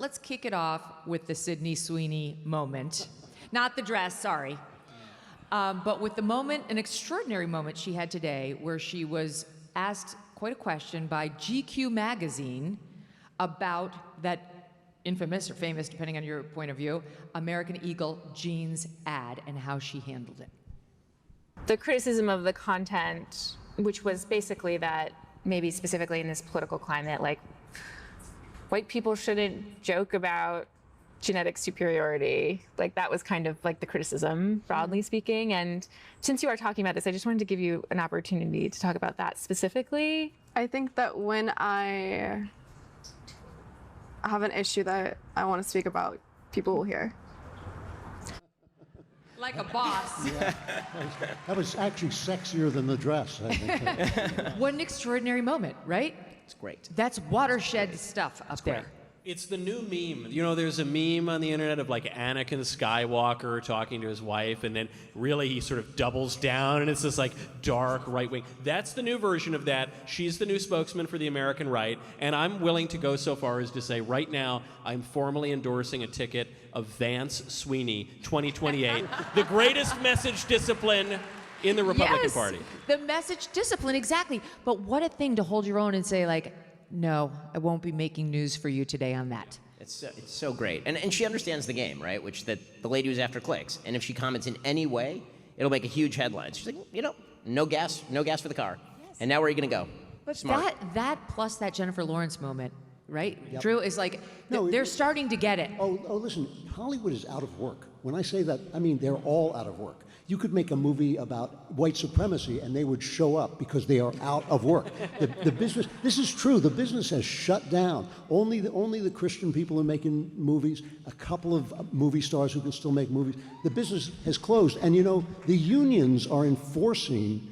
let's kick it off with the Sydney Sweeney moment. Not the dress, sorry. But with the moment, an extraordinary moment she had today where she was asked quite a question by GQ magazine about that infamous or famous, depending on your point of view, American Eagle jeans ad and how she handled it. The criticism of the content, which was basically that maybe specifically in this political climate, like white people shouldn't joke about genetic superiority. Like that was kind of like the criticism, broadly speaking. And since you are talking about this, I just wanted to give you an opportunity to talk about that specifically. I think that when I have an issue that I want to speak about, people will hear. Like a boss. Yeah. That was actually sexier than the dress, I think. What an extraordinary moment, right? It's great. That's watershed stuff up there. It's the new meme. You know, there's a meme on the internet of like Anakin Skywalker talking to his wife, and then really he sort of doubles down, and it's this like dark right wing. That's the new version of that. She's the new spokesman for the American right, and I'm willing to go so far as to say right now I'm formally endorsing a ticket of Vance Sweeney 2028, the greatest message discipline in the Republican Party. The message discipline, exactly. But what a thing to hold your own and say like, no, I won't be making news for you today on that. It's so great. And she understands the game, right? Which that the lady was after clicks. And if she comments in any way, it'll make a huge headline. She's like, you know, no gas for the car. Yes. And now where are you going to go? But Smart. that plus that Jennifer Lawrence moment, right? Yep. Drew, is like, they're starting to get it. Oh, listen, Hollywood is out of work. When I say that, I mean they're all out of work. You could make a movie about white supremacy and they would show up because they are out of work. The business, this is true, the business has shut down. Only the Christian people are making movies, a couple of movie stars who can still make movies. The business has closed. And you know, the unions are enforcing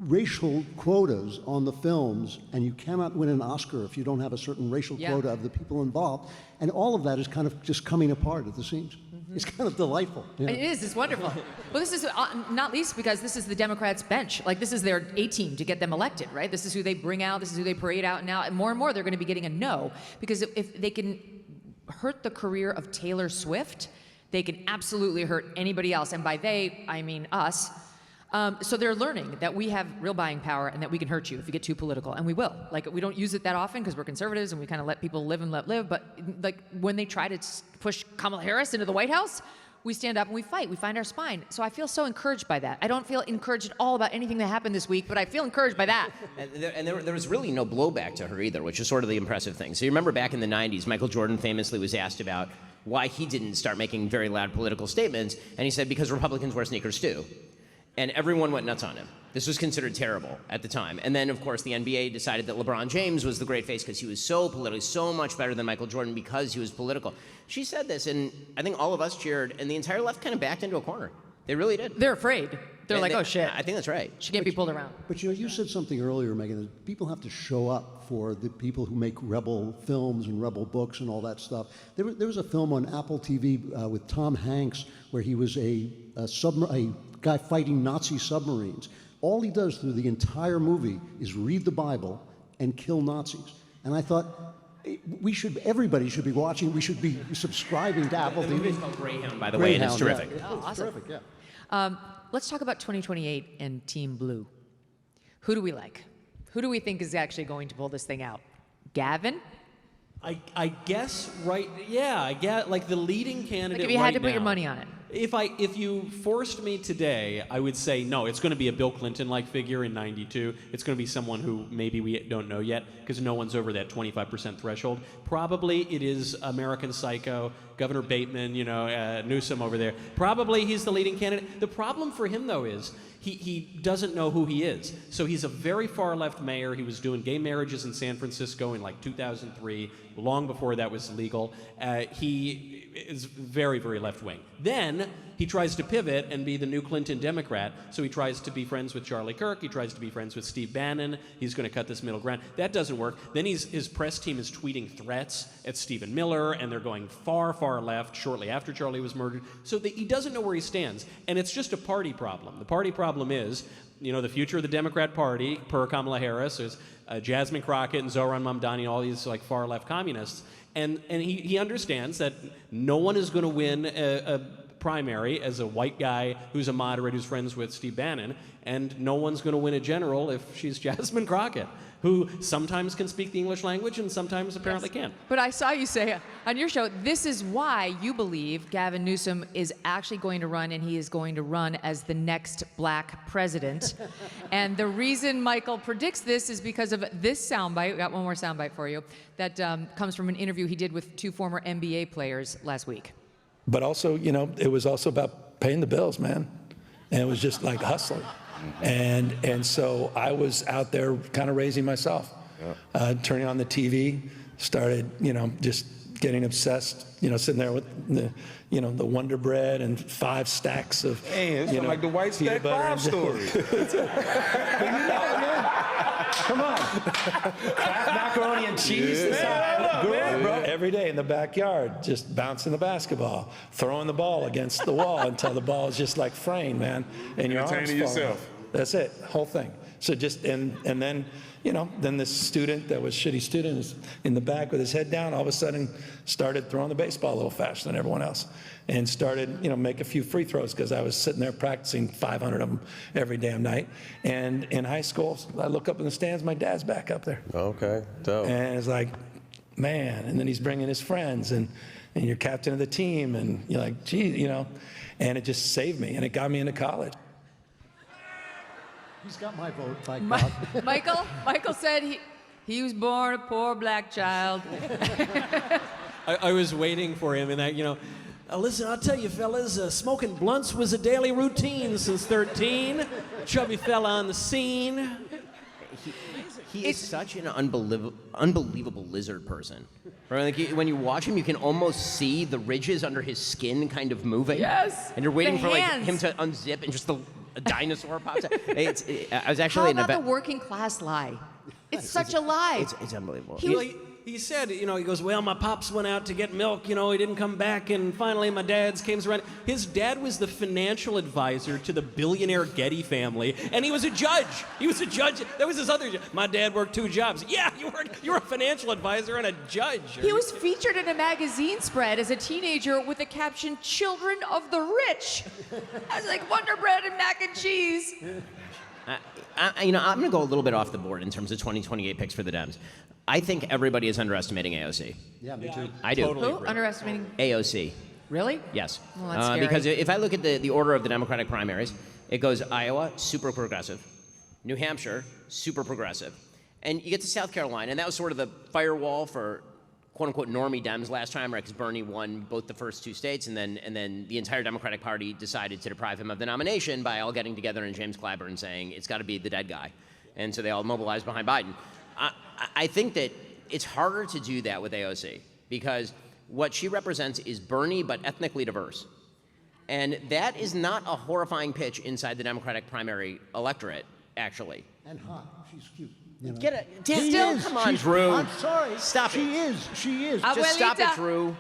racial quotas on the films, and you cannot win an Oscar if you don't have a certain racial quota of the people involved. And all of that is kind of just coming apart at the seams. It's kind of delightful. Yeah. It is. It's wonderful. Well, this is not least because this is the Democrats' bench. Like, this is their A-team to get them elected, right? This is who they bring out. This is who they parade out. And now, and more they're going to be getting a no. Because if they can hurt the career of Taylor Swift, they can absolutely hurt anybody else. And by they, I mean us. So they're learning that we have real buying power and that we can hurt you if you get too political, and we will. Like, we don't use it that often because we're conservatives and we kind of let people live and let live, but like when they try to push Kamala Harris into the White House, we stand up and we fight. We find our spine. So I feel so encouraged by that. I don't feel encouraged at all about anything that happened this week, but I feel encouraged by that. And there was really no blowback to her either, which is sort of the impressive thing. So you remember back in the 90s, Michael Jordan famously was asked about why he didn't start making very loud political statements, and he said, because Republicans wear sneakers too. And everyone went nuts on him. This was considered terrible at the time. And then, of course, the NBA decided that LeBron James was the great face because he was so politically, so much better than Michael Jordan because he was political. She said this, and I think all of us cheered, and the entire left kind of backed into a corner. They really did. They're afraid. They're like, oh, shit. I think that's right. She can't be pulled around. But you know, you said something earlier, Megyn, that people have to show up for the people who make rebel films and rebel books and all that stuff. There was a film on Apple TV with Tom Hanks where he was a guy fighting Nazi submarines. All he does through the entire movie is read the Bible and kill Nazis. And I thought, everybody should be watching. We should be subscribing to Apple TV. The movie is called Greyhound, by the way, and it's terrific. Yeah. Oh, awesome. Terrific, yeah. Let's talk about 2028 and Team Blue. Who do we like? Who do we think is actually going to pull this thing out? Gavin? I guess, right? Yeah, I get like the leading candidate. Like if you had to put now, your money on it. If you forced me today, I would say no. It's going to be a Bill Clinton-like figure in '92. It's going to be someone who maybe we don't know yet because no one's over that 25% threshold. Probably it is American Psycho, Governor Bateman, Newsom over there. Probably he's the leading candidate. The problem for him though is he doesn't know who he is. So he's a very far left mayor. He was doing gay marriages in San Francisco in like 2003, long before that was legal. He is very, very left wing. Then he tries to pivot and be the new Clinton Democrat. So he tries to be friends with Charlie Kirk. He tries to be friends with Steve Bannon. He's going to cut this middle ground. That doesn't work. Then his press team is tweeting threats at Stephen Miller, and they're going far, far left shortly after Charlie was murdered. So he doesn't know where he stands. And it's just a party problem. The party problem is, the future of the Democrat Party, per Kamala Harris, is Jasmine Crockett and Zohran Mamdani, all these like far left communists. And he understands that no one is going to win a primary as a white guy who's a moderate who's friends with Steve Bannon, and no one's going to win a general if she's Jasmine Crockett, who sometimes can speak the English language and sometimes apparently can't. But I saw you say on your show, this is why you believe Gavin Newsom is actually going to run, and he is going to run as the next black president. And the reason Michael predicts this is because of this soundbite. We got one more soundbite for you that comes from an interview he did with 2 former NBA players last week. But also, you know, it was also about paying the bills, man. And it was just like hustling. And so I was out there kind of raising myself, turning on the TV, started, you know, just getting obsessed, you know, sitting there with the, you know, the Wonder Bread and 5 stacks of, hey, it's like the White Stack 5 story. Come on. Kraft macaroni and cheese. Every day in the backyard, just bouncing the basketball, throwing the ball against the wall until the ball is just like fraying, man. And your arms fall off. That's it, whole thing. So just, and then, you know, then this student that was shitty student is in the back with his head down, all of a sudden started throwing the baseball a little faster than everyone else. And started, you know, make a few free throws because I was sitting there practicing 500 of them every damn night. And in high school, I look up in the stands, my dad's back up there. Okay, dope. And it's like, man, and then he's bringing his friends, and you're captain of the team, and you're like, gee, you know, and it just saved me, and it got me into college. He's got my vote, by God. Michael said he was born a poor black child. I was waiting for him in that, you know, listen, I'll tell you, fellas, smoking blunts was a daily routine since 13. Chubby fella on the scene. He is such an unbelievable lizard person. Right? Like when you watch him, you can almost see the ridges under his skin kind of moving. Yes. And you're waiting The for like hands. him to unzip, and just a dinosaur pops out. I was actually How in about a the working class lie? It's such a lie. It's unbelievable. He said, you know, he goes, well, my pops went out to get milk, you know, he didn't come back, and finally my dad's came around. His dad was the financial advisor to the billionaire Getty family, and he was a judge. He was a judge. That was his other job. My dad worked 2 jobs. Yeah, you were a financial advisor and a judge. He was featured in a magazine spread as a teenager with the caption, "Children of the Rich." I was like, Wonder Bread and mac and cheese. I'm going to go a little bit off the board in terms of 2028 picks for the Dems. I think everybody is underestimating AOC. Yeah, me too. I do. Totally. Who? Underestimating? AOC. Really? Yes. Well, that's scary. Because if I look at the order of the Democratic primaries, it goes Iowa, super progressive, New Hampshire, super progressive, and you get to South Carolina, and that was sort of the firewall for quote-unquote normie Dems last time, right? Because Bernie won both the first 2 states, and then the entire Democratic Party decided to deprive him of the nomination by all getting together in James Clyburn saying it's got to be the dead guy, and so they all mobilized behind Biden. I think that it's harder to do that with AOC because what she represents is Bernie but ethnically diverse. And that is not a horrifying pitch inside the Democratic primary electorate, actually. And hot. She's cute. You know? Get it. She Still, is. come on, She's- Drew. I'm sorry. Stop she it. She is. Just stop it, Abuelita. Drew.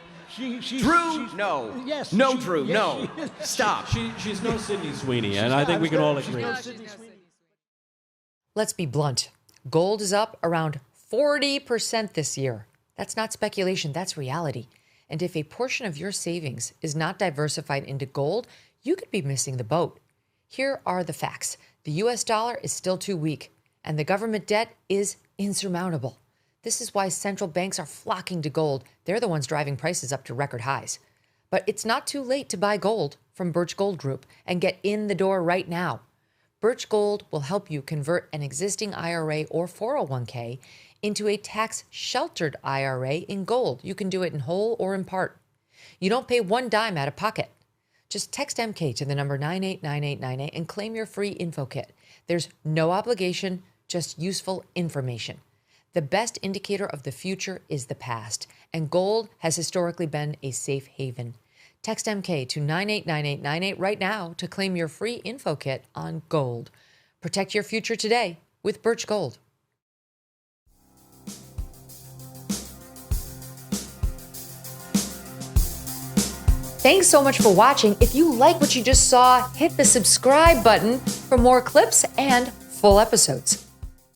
She's Drew, no. Yes. No, she- Drew, yes, no. she is. Stop. She's no Sydney Sweeney, and I think we can all agree. Let's be blunt. Gold is up around 40% this year. That's not speculation, that's reality. And if a portion of your savings is not diversified into gold, you could be missing the boat. Here are the facts. The US dollar is still too weak, and the government debt is insurmountable. This is why central banks are flocking to gold. They're the ones driving prices up to record highs. But it's not too late to buy gold from Birch Gold Group and get in the door right now. Birch Gold will help you convert an existing IRA or 401k into a tax-sheltered IRA in gold. You can do it in whole or in part. You don't pay one dime out of pocket. Just text MK to the number 989898 and claim your free info kit. There's no obligation, just useful information. The best indicator of the future is the past, and gold has historically been a safe haven. Text MK to 989898 right now to claim your free info kit on gold. Protect your future today with Birch Gold. Thanks so much for watching. If you like what you just saw, hit the subscribe button for more clips and full episodes.